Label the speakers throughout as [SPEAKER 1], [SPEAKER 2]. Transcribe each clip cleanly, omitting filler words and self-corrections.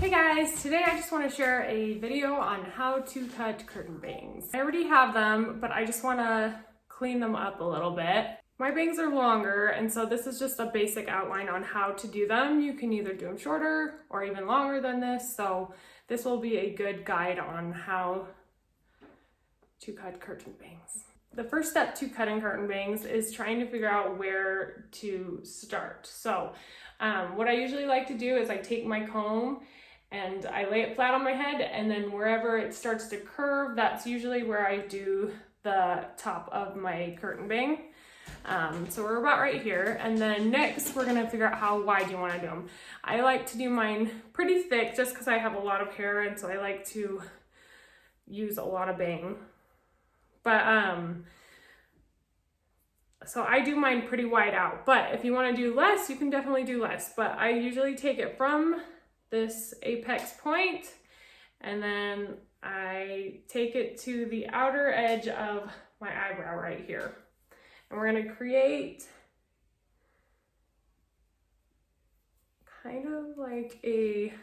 [SPEAKER 1] Hey guys, today I just want to share a video on how to cut curtain bangs. I already have them, but I just want to clean them up a little bit. My bangs are longer, and so this is just a basic outline on how to do them. You can either do them shorter or even longer than this, so this will be a good guide on how to cut curtain bangs. The first step to cutting curtain bangs is trying to figure out where to start. So what I usually like to do is I take my comb and I lay it flat on my head, and then wherever it starts to curve, that's usually where I do the top of my curtain bang. So we're about right here, and then next we're gonna figure out how wide you wanna do them. I like to do mine pretty thick just because I have a lot of hair, and so I like to use a lot of bang. But so I do mine pretty wide out, but if you wanna do less, you can definitely do less. But I usually take it from this apex point, and then I take it to the outer edge of my eyebrow right here. And we're gonna create kind of like a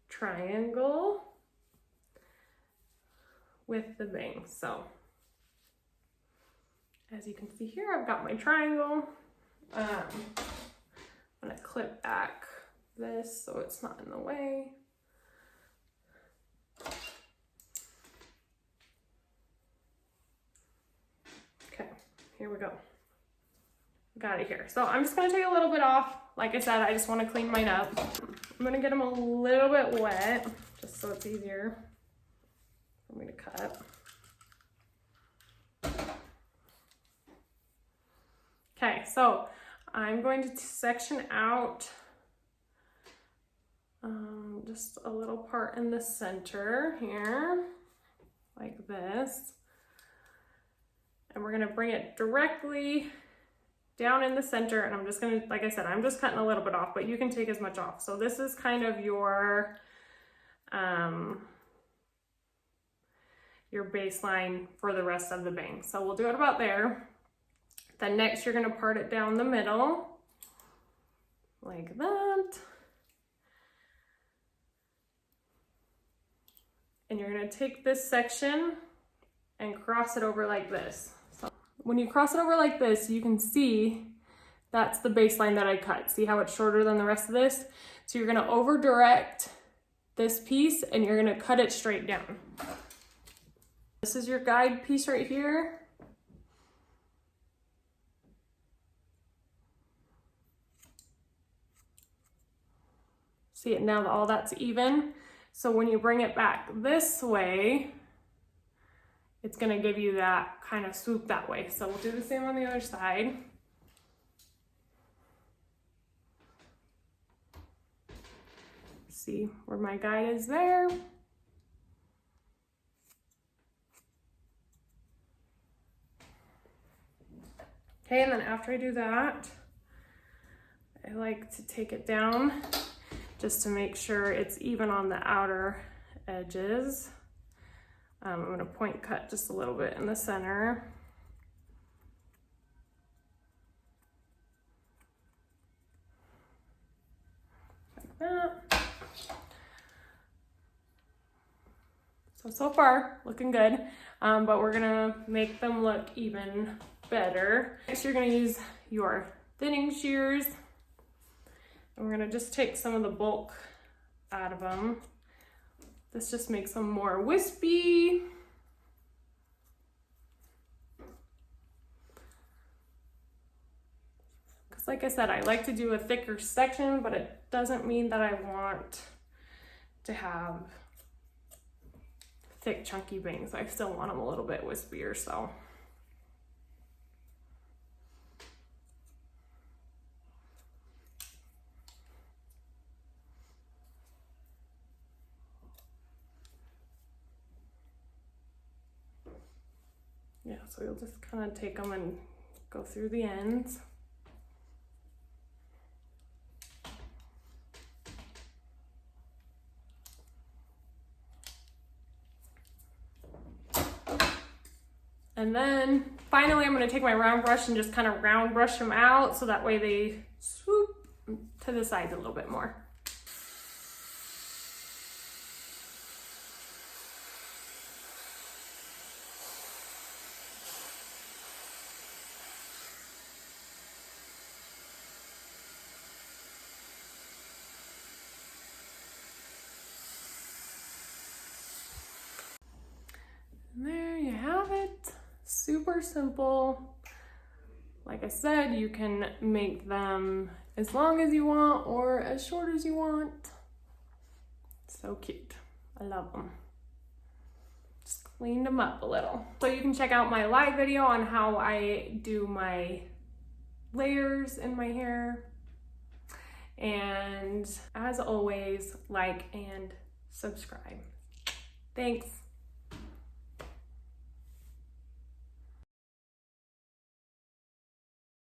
[SPEAKER 1] triangle with the bangs. So as you can see here, I've got my triangle. I'm gonna clip back this so it's not in the way. Okay, here we go. Got it here. So I'm just gonna take a little bit off. Like I said, I just wanna clean mine up. I'm gonna get them a little bit wet just so it's easier for me to cut. Okay, so I'm going to section out just a little part in the center here, like this. And we're gonna bring it directly down in the center, and I'm just gonna, like I said, I'm just cutting a little bit off, but you can take as much off. So this is kind of your baseline for the rest of the bang. So we'll do it about there. Then next you're gonna part it down the middle, like that. And you're gonna take this section and cross it over like this. So when you cross it over like this, you can see that's the baseline that I cut. See how it's shorter than the rest of this? So you're gonna over direct this piece and you're gonna cut it straight down. This is your guide piece right here. See it now that all that's even. So when you bring it back this way, it's gonna give you that kind of swoop that way. So we'll do the same on the other side. See where my guide is there. Okay, and then after I do that, I like to take it down just to make sure it's even on the outer edges. I'm gonna point cut just a little bit in the center. Like that. So far, looking good, but we're gonna make them look even better. Next, you're gonna use your thinning shears. And we're gonna just take some of the bulk out of them. This just makes them more wispy. Because like I said, I like to do a thicker section, but it doesn't mean that I want to have thick, chunky bangs. I still want them a little bit wispier, so. Yeah, so you'll just kind of take them and go through the ends. And then finally I'm gonna take my round brush and just kind of round brush them out so that way they swoop to the sides a little bit more. super simple. Like I said, you can make them as long as you want or as short as you want. So cute. I love them. Just cleaned them up a little. So you can check out my live video on how I do my layers in my hair. And as always, like and subscribe. Thanks.